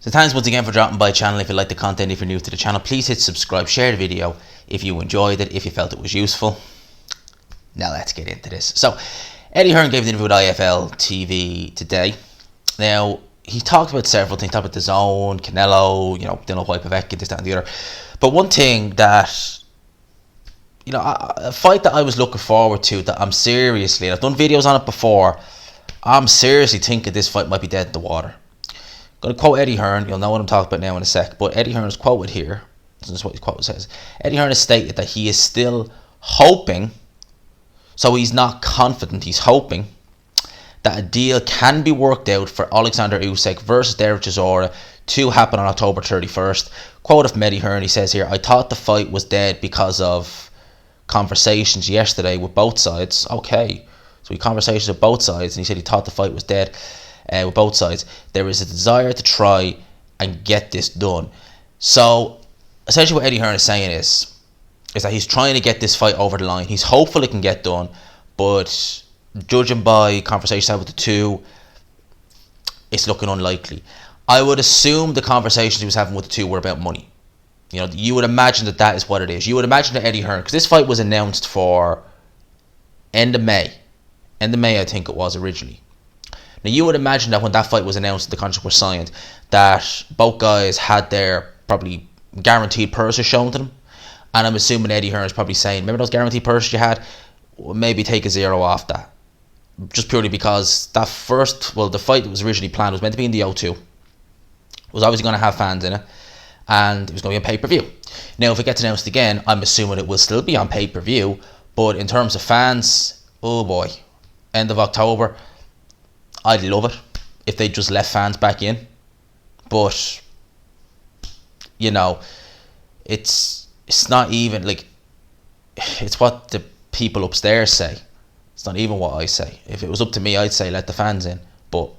So thanks once again for dropping by the channel. If you like the content, if you're new to the channel, please hit subscribe, share the video if you enjoyed it, if you felt it was useful. Now let's get into this. So Eddie Hearn gave an interview with IFL TV today. Now he talked about several things. He talked about the zone, Canelo, Dylan White, Povetkin, this, that and the other. But one thing that, a fight that I was looking forward to, that I'm seriously, and I've done videos on it before, I'm seriously thinking this fight might be dead in the water. I'm going to quote Eddie Hearn. You'll know what I'm talking about now in a sec. But Eddie Hearn is quoted here. This is what his quote says. Eddie Hearn has stated that he is still hoping, so he's not confident, he's hoping, that a deal can be worked out for Oleksandr Usyk versus Dereck Chisora to happen on October 31st. Quote from Eddie Hearn, he says here, "I thought the fight was dead because of conversations yesterday with both sides." Okay, so he had conversations with both sides, and he said he thought the fight was dead with both sides. There is a desire to try and get this done. So essentially what Eddie Hearn is saying is that he's trying to get this fight over the line. He's hopeful it can get done, but judging by conversations I had with the two, it's looking unlikely. I would assume the conversations he was having with the two were about money. You would imagine that is what it is. You would imagine that Eddie Hearn, because this fight was announced for end of May I think it was originally. Now you would imagine that when that fight was announced, the contract was signed, that both guys had their probably guaranteed purses shown to them. And I'm assuming Eddie Hearn is probably saying, remember those guaranteed purses you had? Well, maybe take a zero off that. Just purely because the fight that was originally planned was meant to be in the O2. It was obviously going to have fans in it. And it was going to be on pay-per-view. Now, if it gets announced again, I'm assuming it will still be on pay-per-view. But in terms of fans, oh boy, end of October, I'd love it if they just let fans back in. But, it's not even, it's what the people upstairs say. It's not even what I say. If it was up to me, I'd say let the fans in. But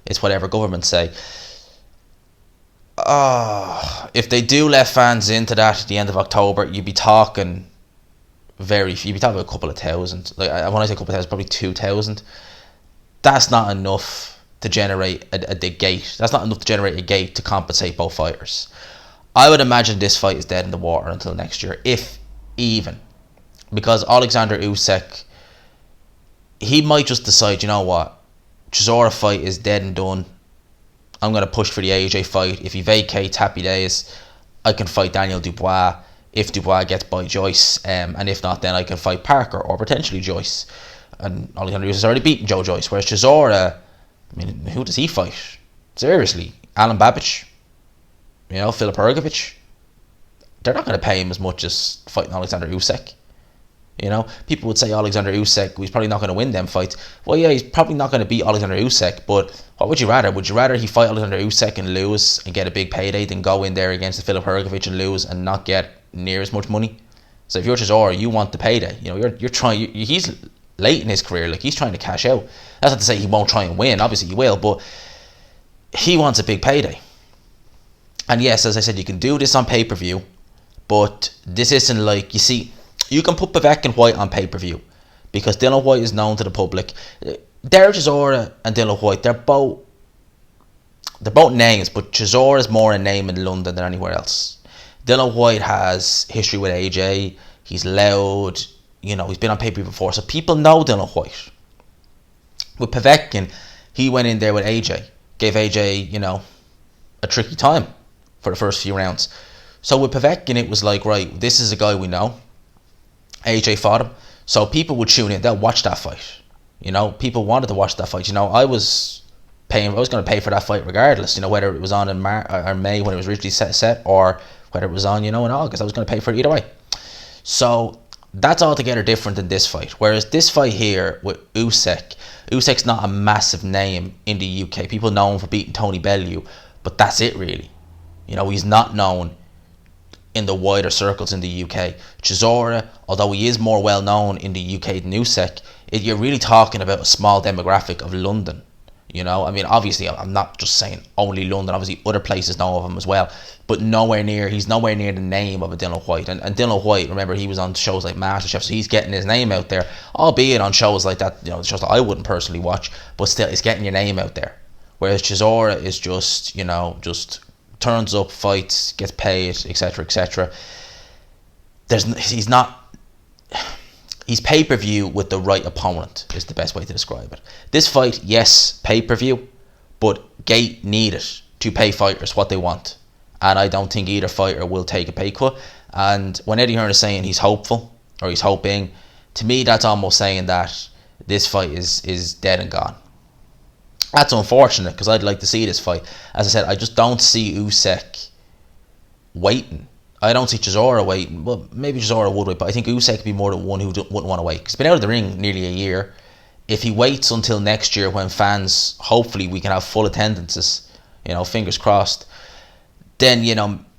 it's whatever government say. If they do let fans into that at the end of October, you'd be talking a couple of thousand. When I say a couple of thousand, probably 2,000. That's not enough to generate a gate. That's not enough to generate a gate to compensate both fighters. I would imagine this fight is dead in the water until next year, if even. Because Oleksandr Usyk, he might just decide, you know what, Chisora fight is dead and done. I'm going to push for the AJ fight. If he vacates, happy days. I can fight Daniel Dubois if Dubois gets by Joyce. And if not, then I can fight Parker or potentially Joyce. And Oleksandr Usyk has already beaten Joe Joyce. Whereas Chisora, who does he fight? Seriously. Alan Babic? Filip Hrgovic? They're not going to pay him as much as fighting Oleksandr Usyk. People would say Oleksandr Usyk, he's probably not going to win them fights. Well, yeah, he's probably not going to beat Oleksandr Usyk, but what would you rather? Would you rather he fight Oleksandr Usyk and lose and get a big payday than go in there against Filip Hrgovic and lose and not get near as much money? So if you're Chisora, you want the payday. You're trying. He's late in his career, he's trying to cash out. That's not to say he won't try and win. Obviously he will, but he wants a big payday. And yes, as I said, you can do this on pay-per-view, but this isn't you can put Povetkin and White on pay-per-view because Dylan White is known to the public. Dereck Chisora and Dylan White, they're both names, but Chisora is more a name in London than anywhere else. Dylan White has history with AJ. He's loud. He's been on pay-per-view before, so people know Dylan White. With Povetkin, he went in there with AJ, gave AJ, a tricky time for the first few rounds. So with Povetkin, it was right, this is a guy we know. AJ fought him, so people would tune in. They'll watch that fight. People wanted to watch that fight. I was going to pay for that fight regardless. Whether it was on in May when it was originally set, or whether it was on, in August. I was going to pay for it either way. So that's altogether different than this fight. Whereas this fight here with Usyk's not a massive name in the UK. People know him for beating Tony Bellew, but that's it really. He's not known in the wider circles in the UK. Chisora, although he is more well known in the UK than Usyk, you're really talking about a small demographic of London. Obviously I'm not just saying only London, obviously other places know of him as well, but he's nowhere near the name of a Dylan White. And Dylan White, remember, he was on shows like MasterChef, so he's getting his name out there, albeit on shows like that, shows that I wouldn't personally watch, but still it's getting your name out there. whereas Chisora is just, just turns up, fights, gets paid, etc., etc. He's pay-per-view with the right opponent is the best way to describe it. This fight, yes, pay-per-view, but Gate need it to pay fighters what they want, and I don't think either fighter will take a pay cut. And when Eddie Hearn is saying he's hopeful or he's hoping, to me that's almost saying that this fight is dead and gone. That's unfortunate because I'd like to see this fight. As I said, I just don't see Usyk waiting. I don't see Chisora waiting. Well, maybe Chisora would wait, but I think Usyk would be more than one who wouldn't want to wait. He's been out of the ring nearly a year. If he waits until next year when fans, hopefully we can have full attendances, fingers crossed, then,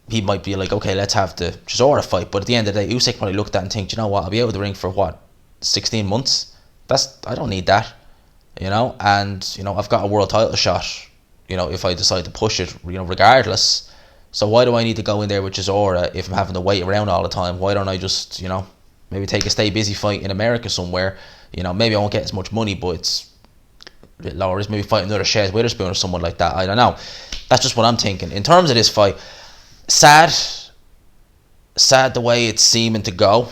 he might be like, okay, let's have the Chisora fight. But at the end of the day, Usyk probably looked at it and think, you know what, I'll be out of the ring for what, 16 months? I don't need that, and, I've got a world title shot, if I decide to push it, regardless. So why do I need to go in there with Chisora if I'm having to wait around all the time? Why don't I just, maybe take a stay busy fight in America somewhere? Maybe I won't get as much money, but it's a bit lower. Maybe fight another Shez Witherspoon or someone like that. I don't know. That's just what I'm thinking. In terms of this fight, sad the way it's seeming to go.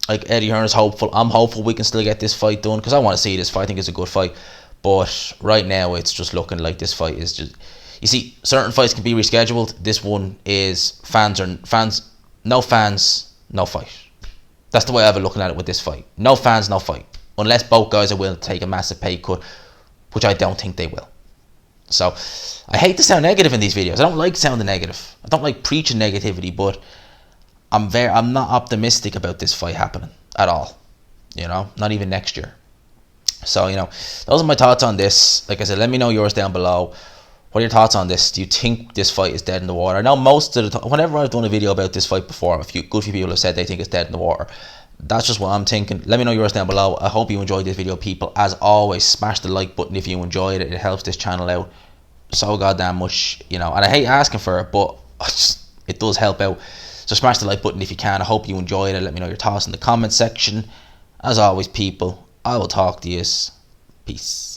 Like, Eddie Hearn is hopeful. I'm hopeful we can still get this fight done because I want to see this fight. I think it's a good fight. But right now, it's just looking like this fight is just... You see, certain fights can be rescheduled. This one is no fans, no fight. That's the way I've been looking at it with this fight. No fans, no fight. Unless both guys are willing to take a massive pay cut, which I don't think they will. So, I hate to sound negative in these videos. I don't like sounding negative. I don't like preaching negativity, but I'm not optimistic about this fight happening at all. Not even next year. So, those are my thoughts on this. Like I said, let me know yours down below. What are your thoughts on this? Do you think this fight is dead in the water? I know most of the time, whenever I've done a video about this fight before, a good few people have said they think it's dead in the water. That's just what I'm thinking. Let me know yours down below. I hope you enjoyed this video, people. As always, smash the like button if you enjoyed it. It helps this channel out so goddamn much, and I hate asking for it, but it does help out. So smash the like button if you can. I hope you enjoyed it. Let me know your thoughts in the comment section. As always, people, I will talk to you. Peace.